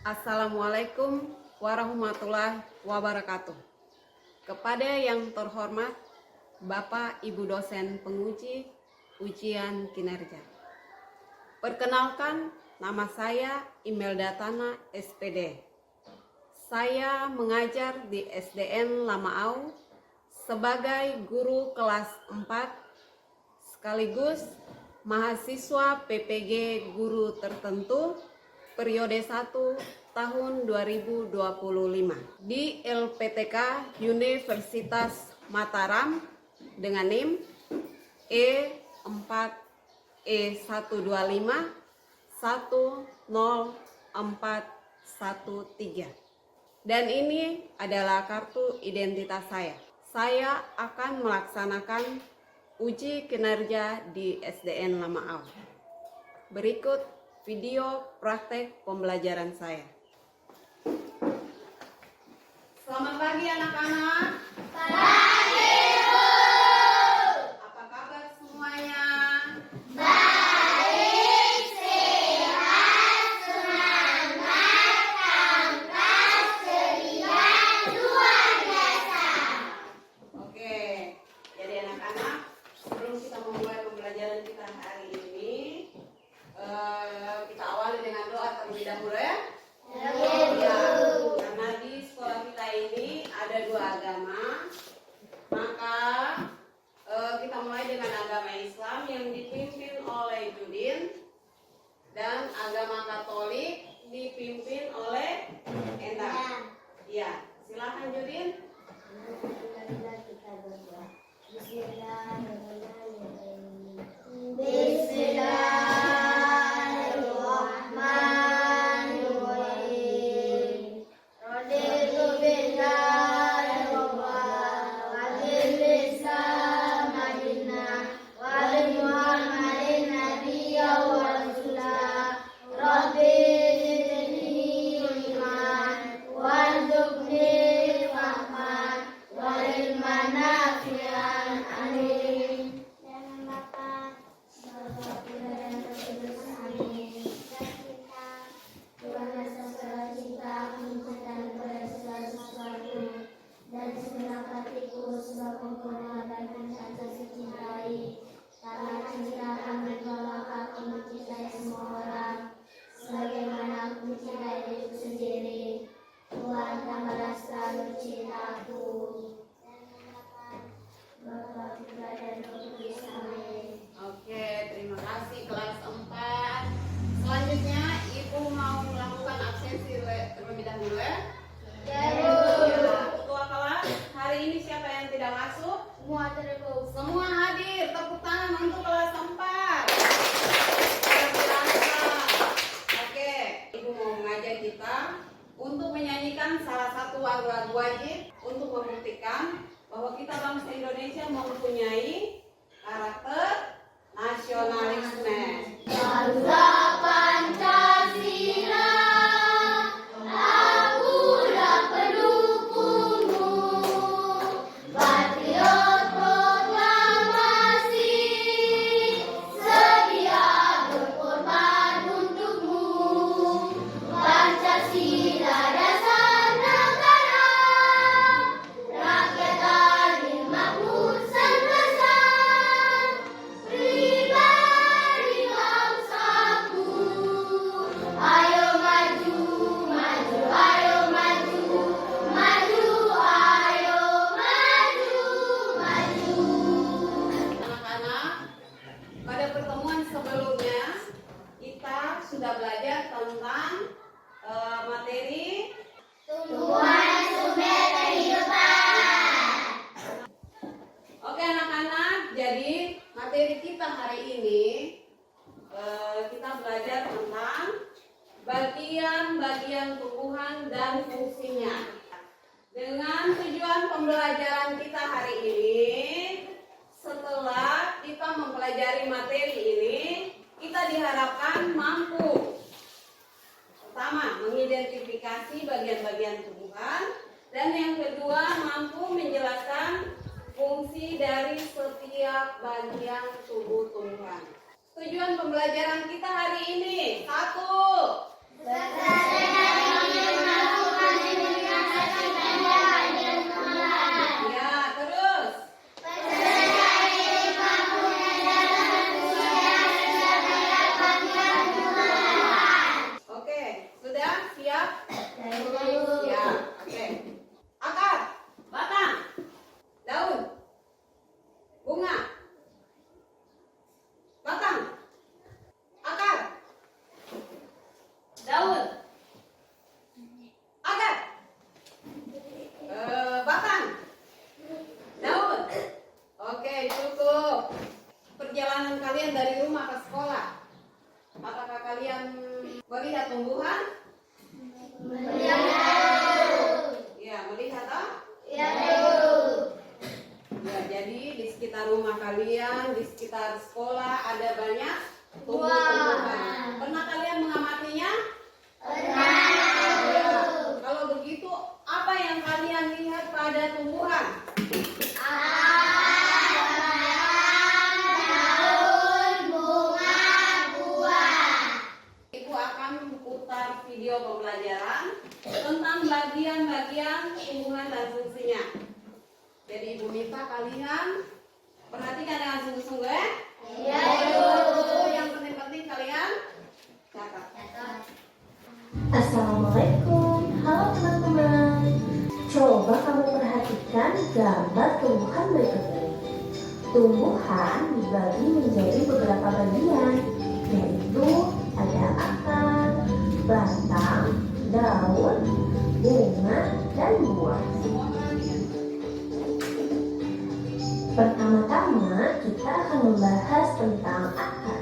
Assalamualaikum warahmatullahi wabarakatuh. Kepada yang terhormat Bapak Ibu dosen penguji ujian kinerja. Perkenalkan, nama saya Imelda Tana SPD. Saya mengajar di SDN Lamaau sebagai guru kelas 4 sekaligus mahasiswa PPG guru tertentu periode 1 tahun 2025 di LPTK Universitas Mataram dengan NIM E4E125104113. Dan ini adalah kartu identitas saya. Saya akan melaksanakan uji kinerja di SDN Lamaau. Berikut video praktek pembelajaran saya. Selamat pagi anak-anak. Pagi, Bu. Apa kabar semuanya? Baik, sehat, semangat, tangkas, ceria, luar biasa. Oke, jadi anak-anak, sebelum kita memulai pembelajaran kita hari ini, kita awali dengan doa terlebih dahulu ya. Ya, karena di sekolah kita ini ada 2 agama, maka kita mulai dengan agama Islam yang dipimpin oleh Judin dan agama Katolik dipimpin oleh Endang. Ya, silakan Judin. Bismillahirrahmanirrahim. Raditu billahi rabban wa bil Islam madinah wa bi Muhammadin nabiyyan wa rasulah. Rabbi zidni ilman warzuqni fahman wa ilman nafi'an. Amin. Jangan makan dan terkudus. Amin. Tuhan rasa segala cinta, menciptakan kepada segala sesuatu, dan segenap hatiku sebab Engkau mengabaikan kata dicintai. Karena cinta kami maka aku mencintai semua orang, sebagaimana aku mencintai diriku sendiri. Tuhan tambahlah selalu cintaku. Bapa, Putra, dan Roh Kudus. Amin. Oke, terima kasih kelas 4. Selanjutnya Ibu mau melakukan absensi terlebih dahulu ya. Ya, Ya, ketua kelas, hari ini siapa yang tidak masuk? Semua terus. Semua hadir, tepuk tangan untuk kelas 4. Luar biasa. Oke, Ibu mau mengajak kita untuk menyanyikan salah satu lagu wajib untuk membuktikan bahwa kita bangsa Indonesia mempunyai karakter nasionalisme. Bangsa Pancasila, akulah pendukungmu. Patriot proklamasi, sedia berkorban untukmu. Pancasila dasar negara, rakyat adil makmur sentosa. Pribadi bangsaku, ayo maju, maju, ayo maju, maju, ayo maju, maju. Anak-anak, pada pertemuan sebelumnya kita sudah belajar tentang materi Tumbuhan sumber kehidupan. Oke anak-anak, jadi materi kita hari ini kita belajar tentang bagian-bagian tumbuhan dan fungsinya. Dengan tujuan pembelajaran kita hari ini, setelah kita mempelajari materi ini, kita diharapkan mampu pertama mengidentifikasi bagian-bagian tumbuhan, dan yang kedua mampu menjelaskan fungsi dari setiap bagian tubuh tumbuhan. Tujuan pembelajaran kita hari ini, 1. Bersama tumbuhan? Ya, melihat toh? Ya, jadi di sekitar rumah kalian, di sekitar sekolah ada banyak tumbuh-tumbuhan. Pernah kalian mengamatinya? Ya. Kalau begitu, apa yang kalian lihat pada tumbuhan? Ibu akan putar video pembelajaran tentang bagian-bagian tumbuhan dan fungsinya. Jadi Ibu minta kalian perhatikan dengan sungguh-sungguh ya. Yang penting-penting kalian catat. Assalamualaikum, halo teman-teman. Coba kamu perhatikan gambar tumbuhan berikut ini. Tumbuhan dibagi menjadi beberapa bagian, yaitu ada akar, batang, daun, bunga, dan buah. Pertama-tama kita akan membahas tentang akar.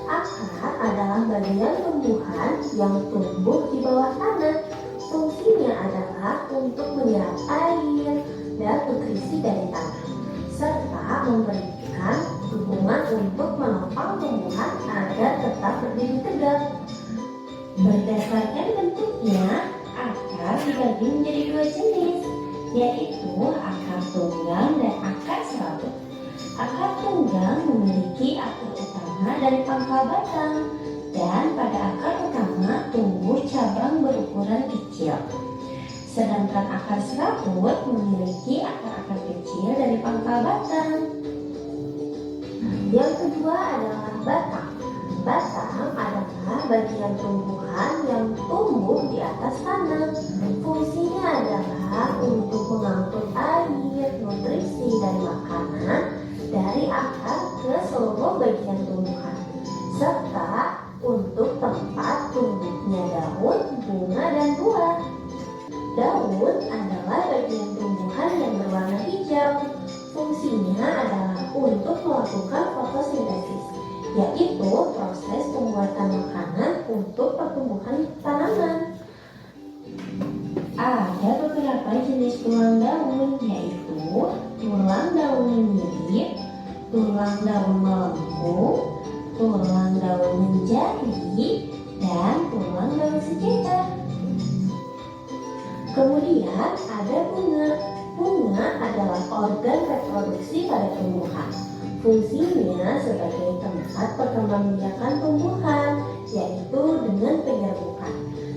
Akar adalah bagian tumbuhan yang tumbuh di bawah tanah. Fungsinya adalah untuk menyerap air dan nutrisi dari tanah, serta memberikan dukungan untuk menopang tumbuhan agar tetap berdiri tegak. Berdasarkan bentuknya, akar dibagi menjadi dua jenis, yaitu akar tunggang dan akar serabut. Akar tunggang memiliki akar utama dari pangkal batang, dan pada akar utama tumbuh cabang berukuran kecil. Sedangkan akar serabut memiliki akar-akar kecil dari pangkal batang. Yang kedua adalah batang. Batang adalah bagian tumbuhan yang tumbuh di atas tanah. Fungsinya adalah untuk mengangkut air, nutrisi, dan makanan dari akar ke seluruh bagian tumbuhan, serta untuk tempat tumbuhnya daun, bunga, dan buah. Daun adalah bagian tumbuhan yang berwarna hijau. Fungsinya adalah untuk melakukan fotosintesis, yaitu proses pembuatan makanan untuk pertumbuhan tanaman. Ada beberapa jenis tulang daun, yaitu tulang daun menyirip, tulang daun melengkung, tulang daun menjadi, dan tulang daun sejajar. Kemudian ada bunga. Bunga adalah organ reproduksi pada tumbuhan. Fungsinya sebagai tempat perkembangbiakan tumbuhan, yaitu dengan penyerbukan.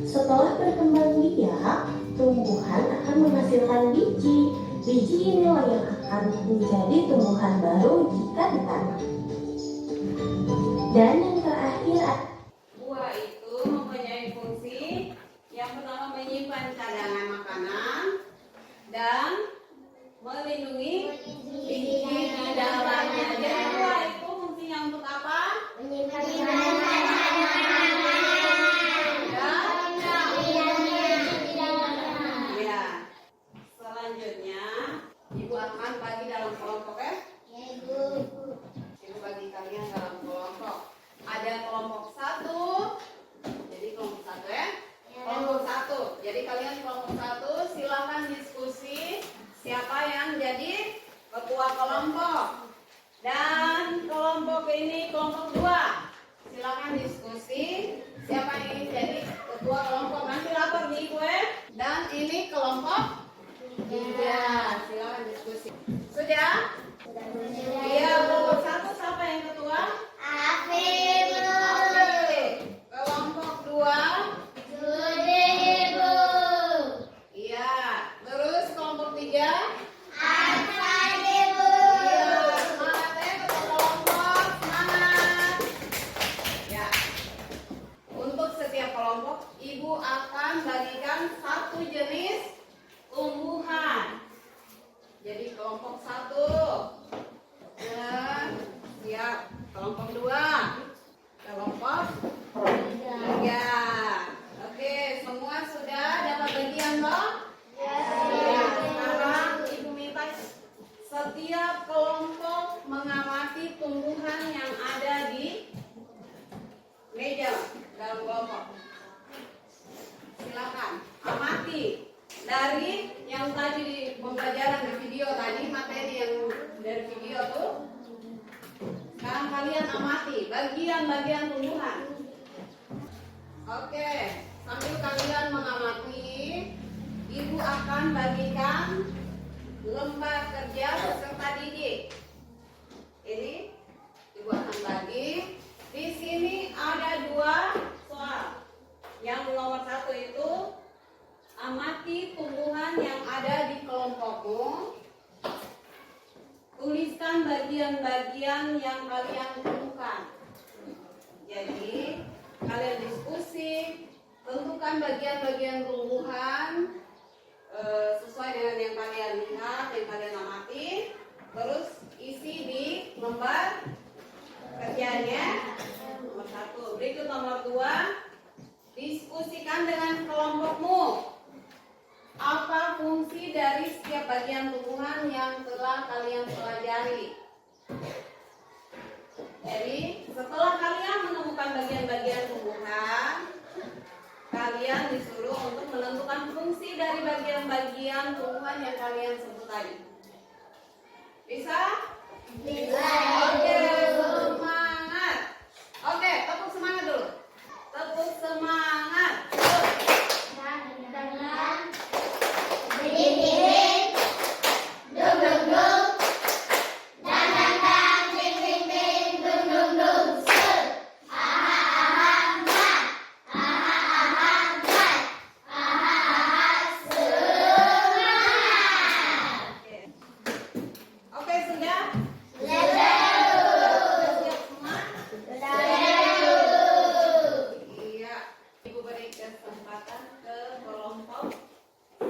Setelah berkembang biak, tumbuhan akan menghasilkan biji. Biji inilah yang akan menjadi tumbuhan baru jika ditanam. Dan yang terakhir, Buah itu mempunyai fungsi yang pertama menyimpan cadangan makanan dan melindungi biji di dalamnya. Jadi buah itu fungsinya untuk apa? Ya. Selanjutnya Ibu akan bagi dalam kelompok ya. Ibu bagi kalian dalam kelompok. Ada kelompok 1. Jadi kelompok 1 ya. Kelompok 1. Jadi kalian kelompok 1 silakan diskusi siapa yang jadi ketua kelompok. Dan kelompok ini kelompok 2. Silakan diskusi siapa yang ingin jadi ketua kelompok. Nanti lapor di Ibu ya. Dan ini kelompok 3. Silakan diskusi. Sudah? Iya, kelompok 1 siapa yang ketua? Kelompok 2. Iya. Terus kelompok 3. Iya. Semangat ya ketua kelompok. Semangat. Ya. Untuk setiap kelompok, Ibu akan bagikan satu jenis tumbuhan. Jadi kelompok 1. Siap. Kelompok 2. Kelompok 3. Oke, semua sudah dapat bagian toh? Ya. Sekarang Ibu minta setiap kelompok mengamati tumbuhan yang ada di meja dalam kelompok. dari yang tadi di pembelajaran di video tadi, materi yang dari video tuh. Sekarang kalian amati bagian-bagian tumbuhan. Oke, sambil kalian mengamati, Ibu akan bagikan lembar kerja peserta didik. Ini Ibu akan bagi. Di sini ada 2 soal. Yang nomor 1 itu amati tumbuhan yang ada di kelompokmu. Tuliskan bagian-bagian yang kalian temukan. Jadi kalian diskusi, tentukan bagian-bagian tumbuhan sesuai dengan yang kalian lihat, yang kalian amati. Terus isi di lembar kerjanya. Nomor 1. Berikut nomor 2. Diskusikan dengan kelompokmu. Apa fungsi dari setiap bagian tumbuhan yang telah kalian pelajari? Jadi, setelah kalian menemukan bagian-bagian tumbuhan, kalian disuruh untuk menentukan fungsi dari bagian-bagian tumbuhan yang kalian sebut tadi. Bisa? Bisa. Oke, semangat. Oke, tepuk semangat dulu. Tepuk semangat. Oke, sudah? Iya. Ibu beri kesempatan ke kelompok 1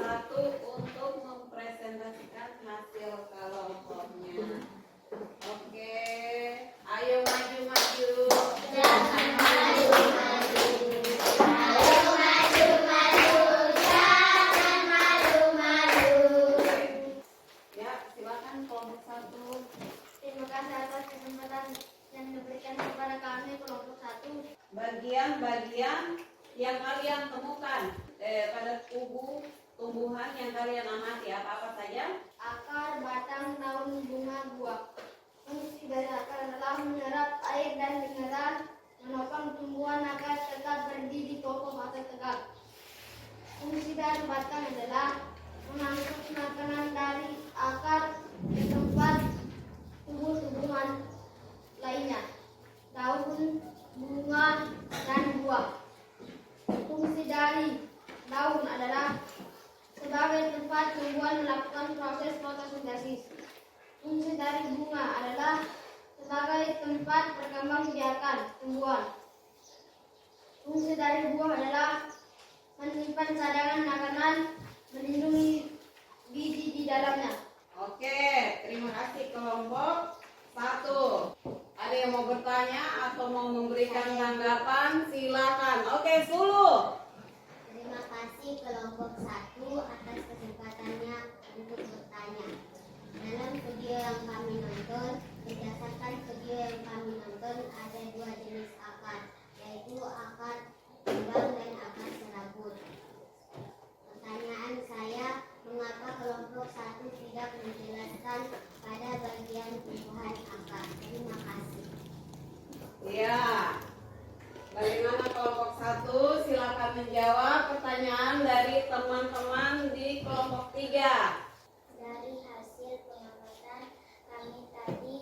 untuk mempresentasikan hasil kelompoknya. Oke, ayo maju-maju. Ya, silakan kelompok 1. Terima kasih atas kesempatan yang diberikan kepada kami kelompok 1. Bagian-bagian yang kalian temukan pada tubuh tumbuhan yang kalian amati apa-apa saja? Akar, batang, daun, bunga, buah. Fungsi dari akar adalah menyerap air dan mineral, menopang tumbuhan agar tetap berdiri kokoh atau tegak. Fungsi dari batang adalah mengangkut makanan dari akar ke tempat tumbuh-tumbuhan lainnya, daun, bunga, dan buah. Fungsi dari daun adalah sebagai tempat tumbuhan melakukan proses fotosintesis. Fungsi dari bunga adalah sebagai tempat perkembangbiakan tumbuhan. Fungsi dari buah adalah menyimpan cadangan makanan, melindungi biji di dalamnya. Oke, terima kasih kelompok 1. Ada yang mau bertanya atau mau memberikan tanggapan? Silakan. Oke, Sulu. Terima kasih kelompok 1 atas kesempatannya untuk bertanya. Dalam video yang kami nonton, berdasarkan video yang kami nonton ada 2 jenis akar, yaitu akar tunggang dan akar serabut. Pertanyaan saya, mengapa kelompok 1 tidak menjelaskan pada bagian tumbuhan akar? Terima kasih. Ya. Bagaimana kelompok 1? Silakan menjawab pertanyaan dari teman-teman di kelompok 3. Dari hasil pengamatan kami tadi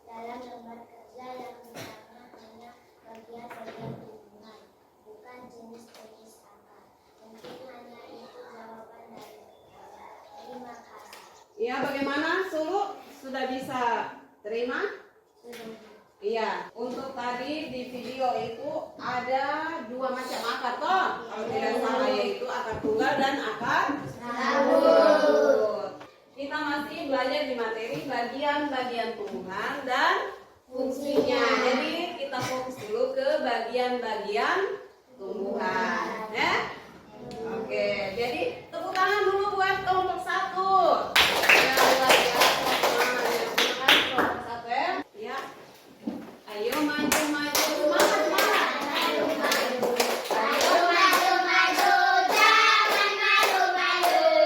dalam lembar kerja yang ditanya hanya bagian-bagian tumbuhan, bukan jenis-jenis akar. Mungkin hanya itu jawaban dari saya. Terima kasih. Ya, bagaimana Sulu? Sudah bisa terima? Iya, untuk tadi di video itu ada 2 macam akar toh. Kalau tidak salah yaitu akar tunggal dan akar serabut. Kita masih belajar di materi bagian-bagian tumbuhan dan fungsinya. Jadi kita fokus dulu ke bagian-bagian tumbuhan, ya. Oke, jadi tepuk tangan dulu buat kelompok 1. Ya, luar biasa semangatnya. Terima kasih kelompok 1 ya. Ya. Ayo maju-maju, semangat, semangat. Maju, maju, maju, jangan malu-malu.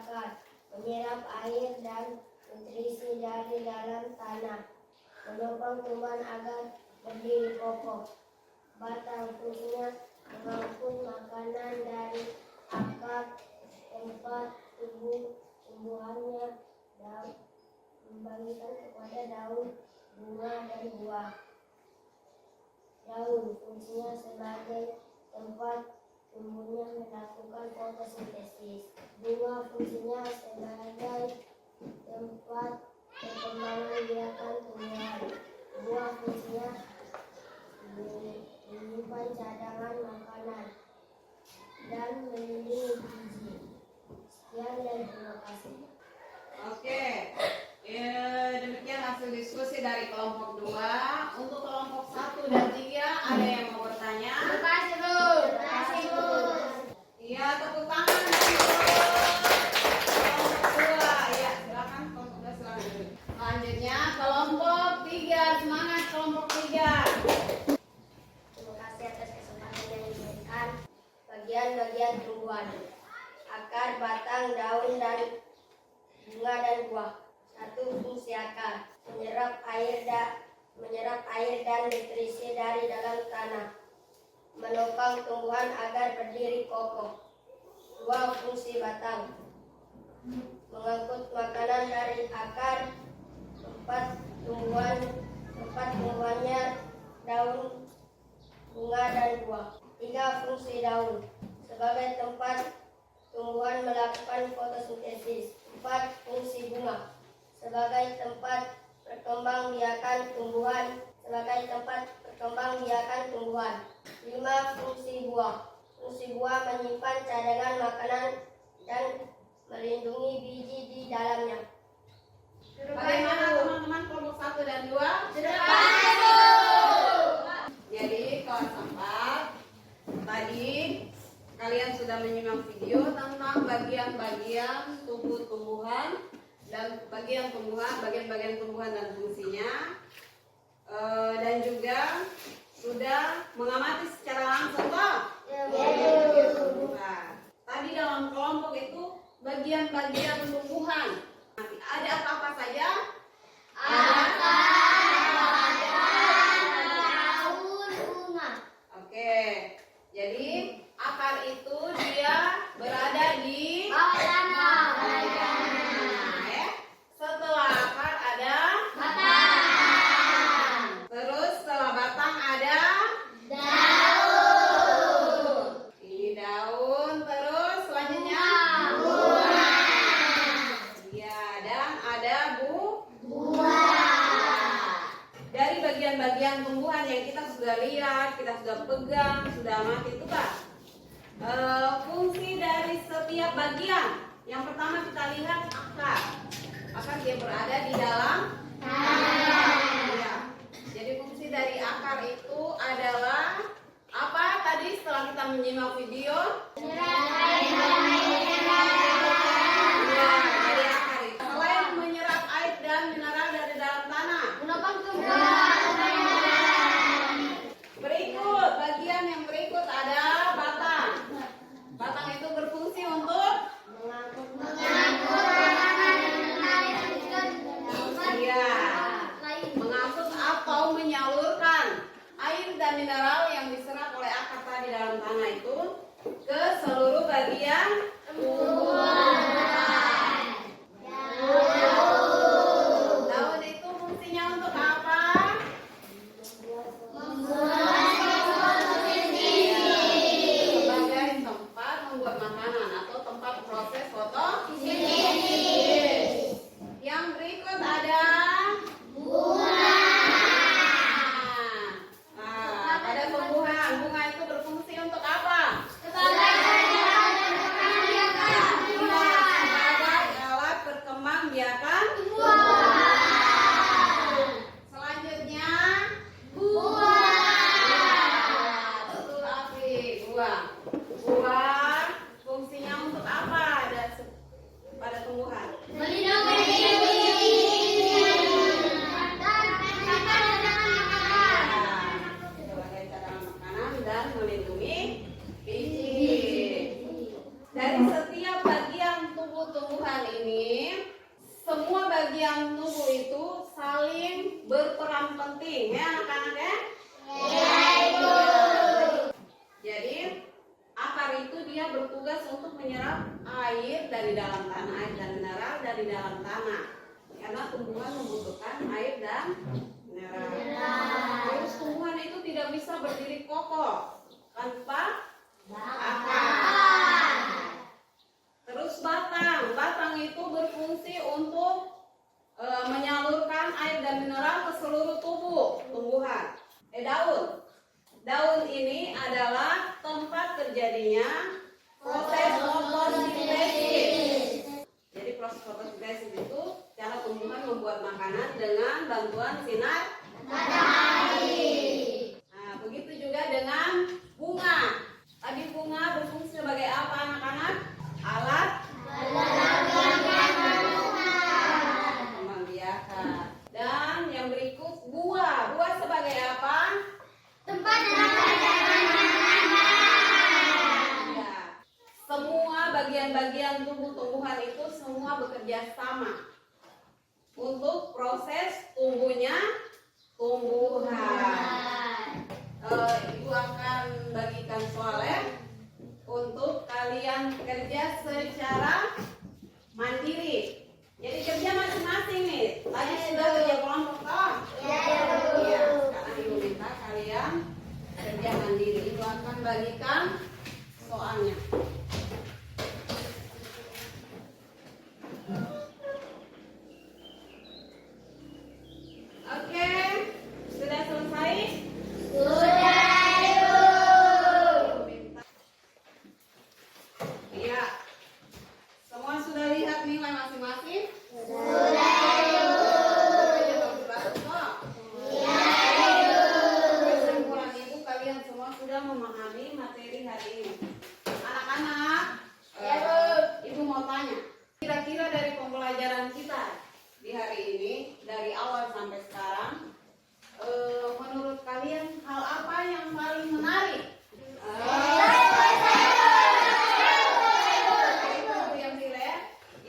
akar, menyerap air dan nutrisi dari dalam tanah, menopang tumbuhan agar berdiri kokoh. Batang fungsinya mengangkut makanan dari akar tempat tumbuhannya dan membagikan kepada daun, bunga, dan buah. Daun fungsinya sebagai tempat tumbuhnya melakukan fotosintesis. Bunga fungsinya sebagai tempat perkembangan biakan tumbuhan. Buah fungsinya menyimpan cadangan makanan dan melindungi biji. Sekian dan terima kasih. Oke, demikian hasil diskusi dari kelompok 2. Untuk kelompok 1 dan 3 ada yang mau bertanya? Terima kasih, Bu. Terima kasih, Bu. Iya, tepuk tangan. Kelompok 2, ya silakan kelompok 2 silakan. Selanjutnya kelompok 3, semangat kelompok 3. Terima kasih atas kesempatan yang diberikan. Bagian-bagian tumbuhan: akar, batang, daun, dan bunga dan buah. 1. Fungsi akar: menyerap air dan nutrisi dari dalam tanah, menopang tumbuhan agar berdiri kokoh. 2. Fungsi batang: mengangkut makanan dari akar tempat tumbuhannya, daun, bunga, dan buah. 3. Fungsi daun: sebagai tempat tumbuhan melakukan fotosintesis. 4. Fungsi bunga: sebagai tempat perkembang biakan tumbuhan. 5. Fungsi buah: fungsi buah menyimpan cadangan makanan dan melindungi biji di dalamnya. Bagaimana teman-teman kelompok 1 dan 2? Jadi kelas 4 tadi kalian sudah menyimak video tentang bagian-bagian tubuh tumbuhan dan bagian tumbuhan dan fungsinya, dan juga sudah mengamati secara langsung toh? Nah, tadi dalam kelompok itu bagian-bagian tumbuhan. Ada apa-apa saja? Daun, bunga. Oke, jadi akar itu dia berada di Bawah tanah. Nah, ya. Setelah akar ada Batang. terus setelah batang ada Daun. ini daun, terus selanjutnya ya, dan ada buah. Dari bagian-bagian tumbuhan yang kita sudah lihat, kita sudah pegang, sudah amati itu Kak. Fungsi dari setiap bagian. Yang pertama kita lihat akar. Akar dia berada di dalam tanah. Ya. Jadi fungsi dari akar itu adalah apa tadi setelah kita menyimak video? Ya, dari akar itu. Selain menyerap air dan mineral dari dalam tanah. Menopang tumbuhan. Berikut, bagian yang berikut ada batang. Batang itu berfungsi untuk mengangkut atau menyalurkan air dan mineral yang diserap oleh akar tadi dalam tanah itu ke seluruh bagian semua bagian tubuh itu saling berperan penting ya anak-anak ya. Jadi akar itu dia bertugas untuk menyerap air dari dalam tanah, air dan mineral dari dalam tanah. Karena tumbuhan membutuhkan air dan mineral. Terus tumbuhan itu tidak bisa berdiri kokoh tanpa akar. Terus batang itu berfungsi untuk menyalurkan air dan mineral ke seluruh tubuh tumbuhan. Daun ini adalah tempat terjadinya proses fotosintesis. Jadi proses fotosintesis itu cara tumbuhan membuat makanan dengan bantuan sinar matahari. Nah, begitu juga dengan bunga. Tadi bunga berfungsi sebagai apa anak-anak? Alat membiarkan. Dan yang berikut buah. Buah sebagai apa? Tempat Ya. Semua bagian-bagian tubuh tumbuhan itu semua bekerja sama untuk proses tumbuhnya tumbuhan. Ibu akan bagikan soalnya untuk kalian kerja secara mandiri. Jadi kerja masing-masing nih. Tadi sudah kerja kelompok toh? Iya. Sekarang ibu minta kalian kerja mandiri. Ibu akan bagikan soalnya. Oke, sudah selesai? Iya. Semua sudah lihat nilai masing-masing? Kesimpulan ibu, kalian semua sudah memahami materi hari ini. Anak-anak, ibu mau tanya, kira-kira dari pembelajaran kita di hari ini, dari awal sampai sekarang, menurut kalian hal apa yang paling menarik?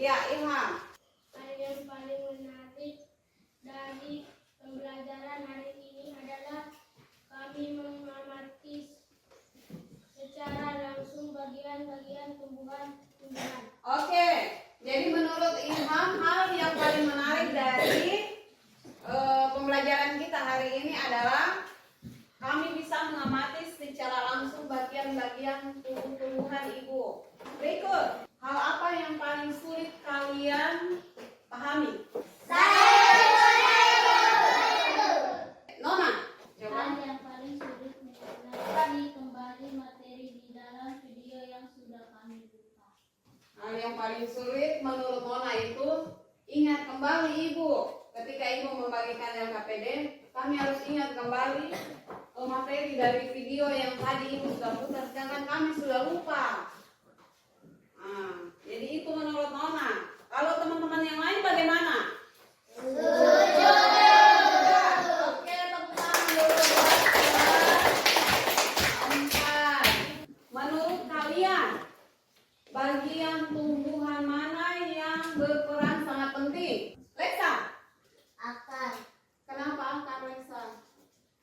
Ya, Ilham. Hal yang paling menarik dari pembelajaran hari ini adalah kami mengamati secara langsung bagian-bagian tumbuhan. Oke, jadi menurut Ilham hal yang paling menarik dari pembelajaran kita hari ini adalah kami bisa mengamati secara langsung bagian-bagian tumbuh-tumbuhan ibu. Berikut, hal apa yang paling sulit kalian pahami? Nona, coba. Hal yang paling sulit mengenali kembali materi di dalam video yang sudah kami buka. Hal yang paling sulit menurut Nona itu ingat kembali ibu. Ketika ibu membagikan LKPD, kami harus ingat kembali materi dari video yang tadi ibu sudah putar, sedangkan kami sudah lupa. Nah, jadi itu menurut Nona. Kalau teman-teman yang lain bagaimana? Oke, tepuk tangan dulu. 4. Menurut kalian, bagian tumbuhan mana yang berperan sangat penting? Lexa, akar, kenapa akar Lexa?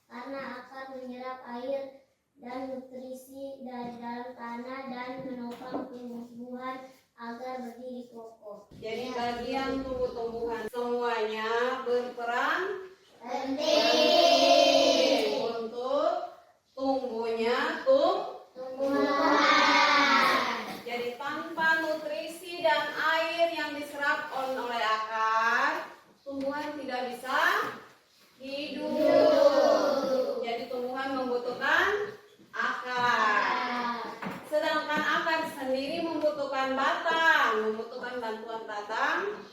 karena akar menyerap air dan nutrisi dari dalam tanah dan menopang tumbuhan agar berdiri kokoh. Jadi bagian tumbuh-tumbuhan semuanya berperan Penting untuk tumbuhnya tumbuhan. Jadi tanpa nutrisi dan air yang diserap oleh akar, tumbuhan tidak bisa hidup. Jadi tumbuhan membutuhkan akar. Sedangkan akar sendiri membutuhkan batang, membutuhkan bantuan batang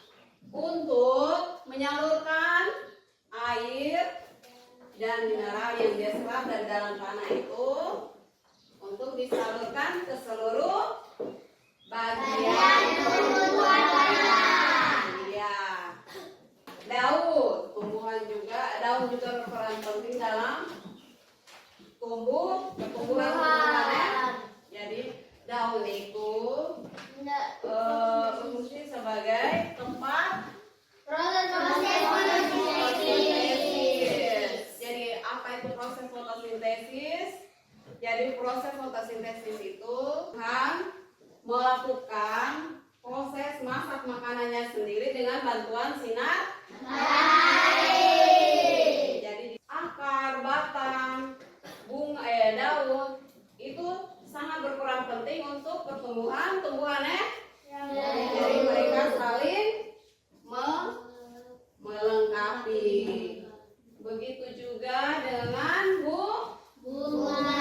untuk menyalurkan air dan mineral yang dia serap dari dalam tanah itu untuk disalurkan ke seluruh bagian tumbuhan. Iya. Daun juga berperan penting dalam pertumbuhan tumbuhan. Jadi daun itu berfungsi sebagai tempat bantuan sinar Jadi akar, batang, bunga, daun itu sangat berperan penting untuk pertumbuhan tumbuhannya. Jadi mereka saling melengkapi. Begitu juga dengan bunga.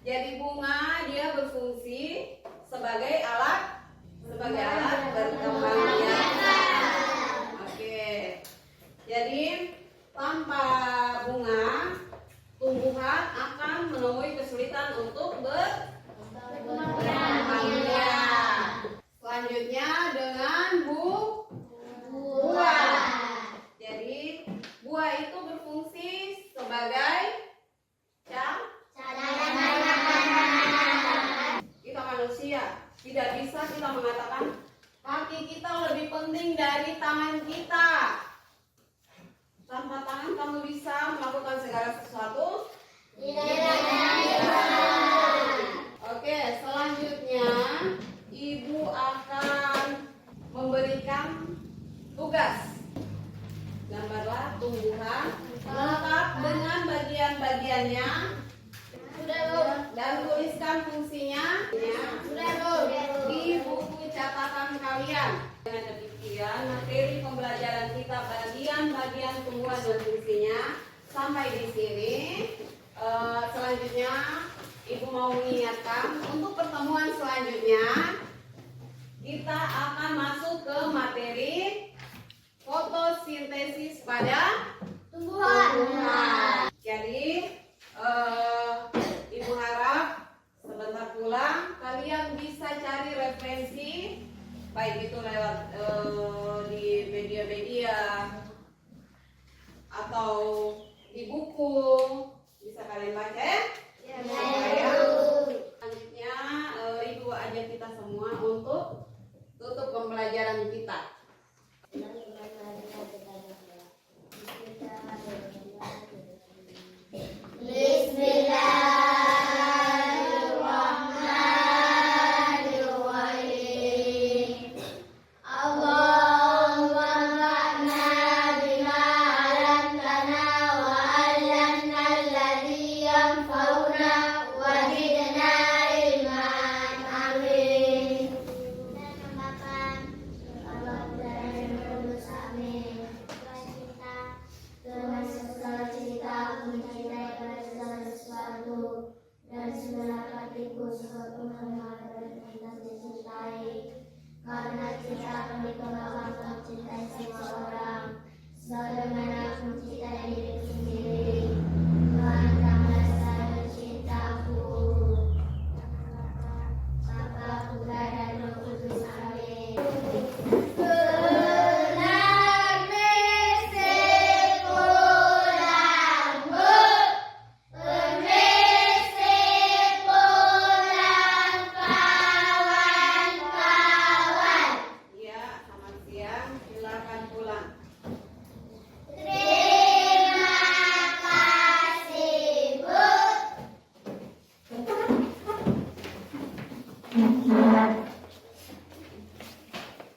Jadi bunga dia berfungsi sebagai alat berkembang biak. Oke. Jadi tanpa bunga, tumbuhan akan menemui kesulitan untuk berkembang biak. Selanjutnya dengan buah. Jadi buah itu berfungsi sebagai kita manusia. Tidak bisa kita mengatakan kaki kita lebih penting dari tangan kita. Tanpa tangan kamu bisa melakukan segala sesuatu? Oke, selanjutnya ibu akan memberikan tugas. Gambarlah tumbuhan lengkap dengan bagian-bagiannya dan tuliskan fungsinya di buku catatan kalian. Dengan demikian, materi pembelajaran kita bagian-bagian tumbuhan dan fungsinya sampai di sini. Selanjutnya, Ibu mau mengingatkan untuk pertemuan selanjutnya kita akan masuk ke materi fotosintesis pada tumbuhan. Jadi, Ibu harap sebentar pulang kalian bisa cari referensi, baik itu lewat di media-media atau di buku, bisa kalian baca ya? Ya.